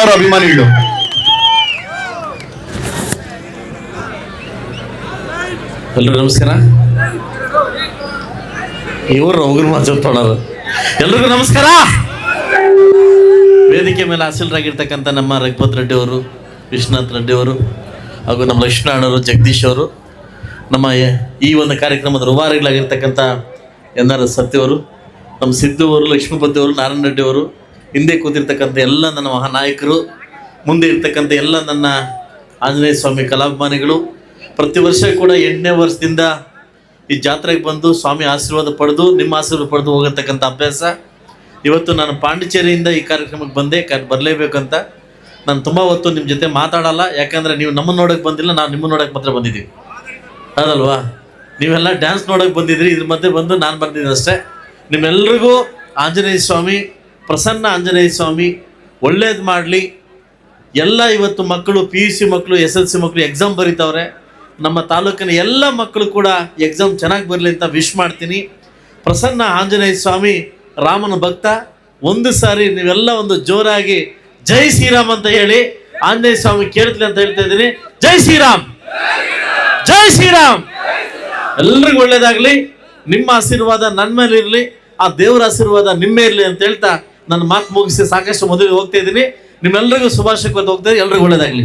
ಅಭಿಮಾನಿಗಳು. ಎಲ್ರಿಗೂ ನಮಸ್ಕಾರ. ಇವರು ಹೋಗ್ರು ಮಾತಾಡ್ತಾಳರು. ಎಲ್ರಿಗೂ ನಮಸ್ಕಾರ. ವೇದಿಕೆ ಮೇಲೆ ಆಸೀನರಾಗಿರ್ತಕ್ಕಂಥ ನಮ್ಮ ರಘುಪತ್ ರೆಡ್ಡಿ ಅವರು, ವಿಶ್ವನಾಥ್ ರೆಡ್ಡಿ ಅವರು ಹಾಗೂ ನಮ್ಮ ಲಕ್ಷ್ಮಣವರು, ಜಗದೀಶ್ ಅವರು, ನಮ್ಮ ಈ ಒಂದು ಕಾರ್ಯಕ್ರಮದ ರೂವಾರಿಗಳಾಗಿರ್ತಕ್ಕಂಥ ಎನ್.ಆರ್. ಸತ್ಯವರು, ನಮ್ಮ ಸಿದ್ದು ಅವರು, ಲಕ್ಷ್ಮೀಪತಿ ಅವರು, ನಾರಾಯಣ ರೆಡ್ಡಿ ಅವರು, ಹಿಂದೆ ಕೂತಿರ್ತಕ್ಕಂಥ ಎಲ್ಲ ನನ್ನ ಮಹಾನಾಯಕರು, ಮುಂದೆ ಇರ್ತಕ್ಕಂಥ ಎಲ್ಲ ನನ್ನ ಆಂಜನೇಯ ಸ್ವಾಮಿ ಕಲಾಭಿಮಾನಿಗಳು, ಪ್ರತಿ ವರ್ಷ ಕೂಡ 8ನೇ ವರ್ಷದಿಂದ ಈ ಜಾತ್ರೆಗೆ ಬಂದು ಸ್ವಾಮಿ ಆಶೀರ್ವಾದ ಪಡೆದು ನಿಮ್ಮ ಆಶೀರ್ವಾದ ಪಡೆದು ಹೋಗತಕ್ಕಂಥ ಅಭ್ಯಾಸ. ಇವತ್ತು ನಾನು ಪಾಂಡಿಚೇರಿಯಿಂದ ಈ ಕಾರ್ಯಕ್ರಮಕ್ಕೆ ಬಂದೆ, ಬರಲೇಬೇಕಂತ. ನಾನು ತುಂಬ ಹೊತ್ತು ನಿಮ್ಮ ಜೊತೆ ಮಾತಾಡಲ್ಲ, ಯಾಕಂದರೆ ನೀವು ನಮ್ಮನ್ನು ನೋಡೋಕ್ಕೆ ಬಂದಿಲ್ಲ, ನಾವು ನಿಮ್ಮನ್ನು ನೋಡೋಕ್ಕೆ ಮಾತ್ರ ಬಂದಿದ್ದೀವಿ, ಹೌದಲ್ವಾ? ನೀವೆಲ್ಲ ಡ್ಯಾನ್ಸ್ ನೋಡೋಕ್ಕೆ ಬಂದಿದ್ರಿ, ಇದ್ರ ಮಧ್ಯೆ ಬಂದು ನಾನು ಬಂದಿದ್ದೆ ಅಷ್ಟೇ. ನಿಮ್ಮೆಲ್ರಿಗೂ ಆಂಜನೇಯ ಸ್ವಾಮಿ, ಪ್ರಸನ್ನ ಆಂಜನೇಯ ಸ್ವಾಮಿ ಒಳ್ಳೇದು ಮಾಡಲಿ. ಎಲ್ಲ ಇವತ್ತು ಮಕ್ಕಳು PUC ಮಕ್ಕಳು, SLC ಮಕ್ಕಳು ಎಕ್ಸಾಮ್ ಬರೀತಾವ್ರೆ. ನಮ್ಮ ತಾಲೂಕಿನ ಎಲ್ಲ ಮಕ್ಕಳು ಕೂಡ ಎಕ್ಸಾಮ್ ಚೆನ್ನಾಗಿ ಬರಲಿ ಅಂತ ವಿಶ್ ಮಾಡ್ತೀನಿ. ಪ್ರಸನ್ನ ಆಂಜನೇಯ ಸ್ವಾಮಿ ರಾಮನ ಭಕ್ತ. ಒಂದು ಸಾರಿ ನೀವೆಲ್ಲ ಒಂದು ಜೋರಾಗಿ ಜೈ ಶ್ರೀರಾಮ್ ಅಂತ ಹೇಳಿ ಆಂಜನೇಯ ಸ್ವಾಮಿ ಕೇಳ್ತೀನಿ ಅಂತ ಹೇಳ್ತಾ ಇದ್ದೀನಿ. ಜೈ ಶ್ರೀರಾಮ್, ಜೈ ಶ್ರೀರಾಮ್. ಎಲ್ರಿಗೂ ಒಳ್ಳೇದಾಗ್ಲಿ. ನಿಮ್ಮ ಆಶೀರ್ವಾದ ನನ್ನ ಮೇಲೆ ಇರಲಿ, ಆ ದೇವರ ಆಶೀರ್ವಾದ ನಿಮ್ಮೇ ಇರಲಿ ಅಂತ ಹೇಳ್ತಾ ನನ್ನ ಮಾತು ಮುಗಿಸಿ ಸಾಕಷ್ಟು ಮೊದಲಿಗೆ ಹೋಗ್ತಾ ಇದ್ದೀನಿ. ನಿಮ್ಮೆಲ್ಲರಿಗೂ ಶುಭಾಶಯ ಹೋಗ್ತಾ ಇದ್ದೀನಿ. ಎಲ್ರಿಗೂ ಒಳ್ಳೇದಾಗ್ಲಿ.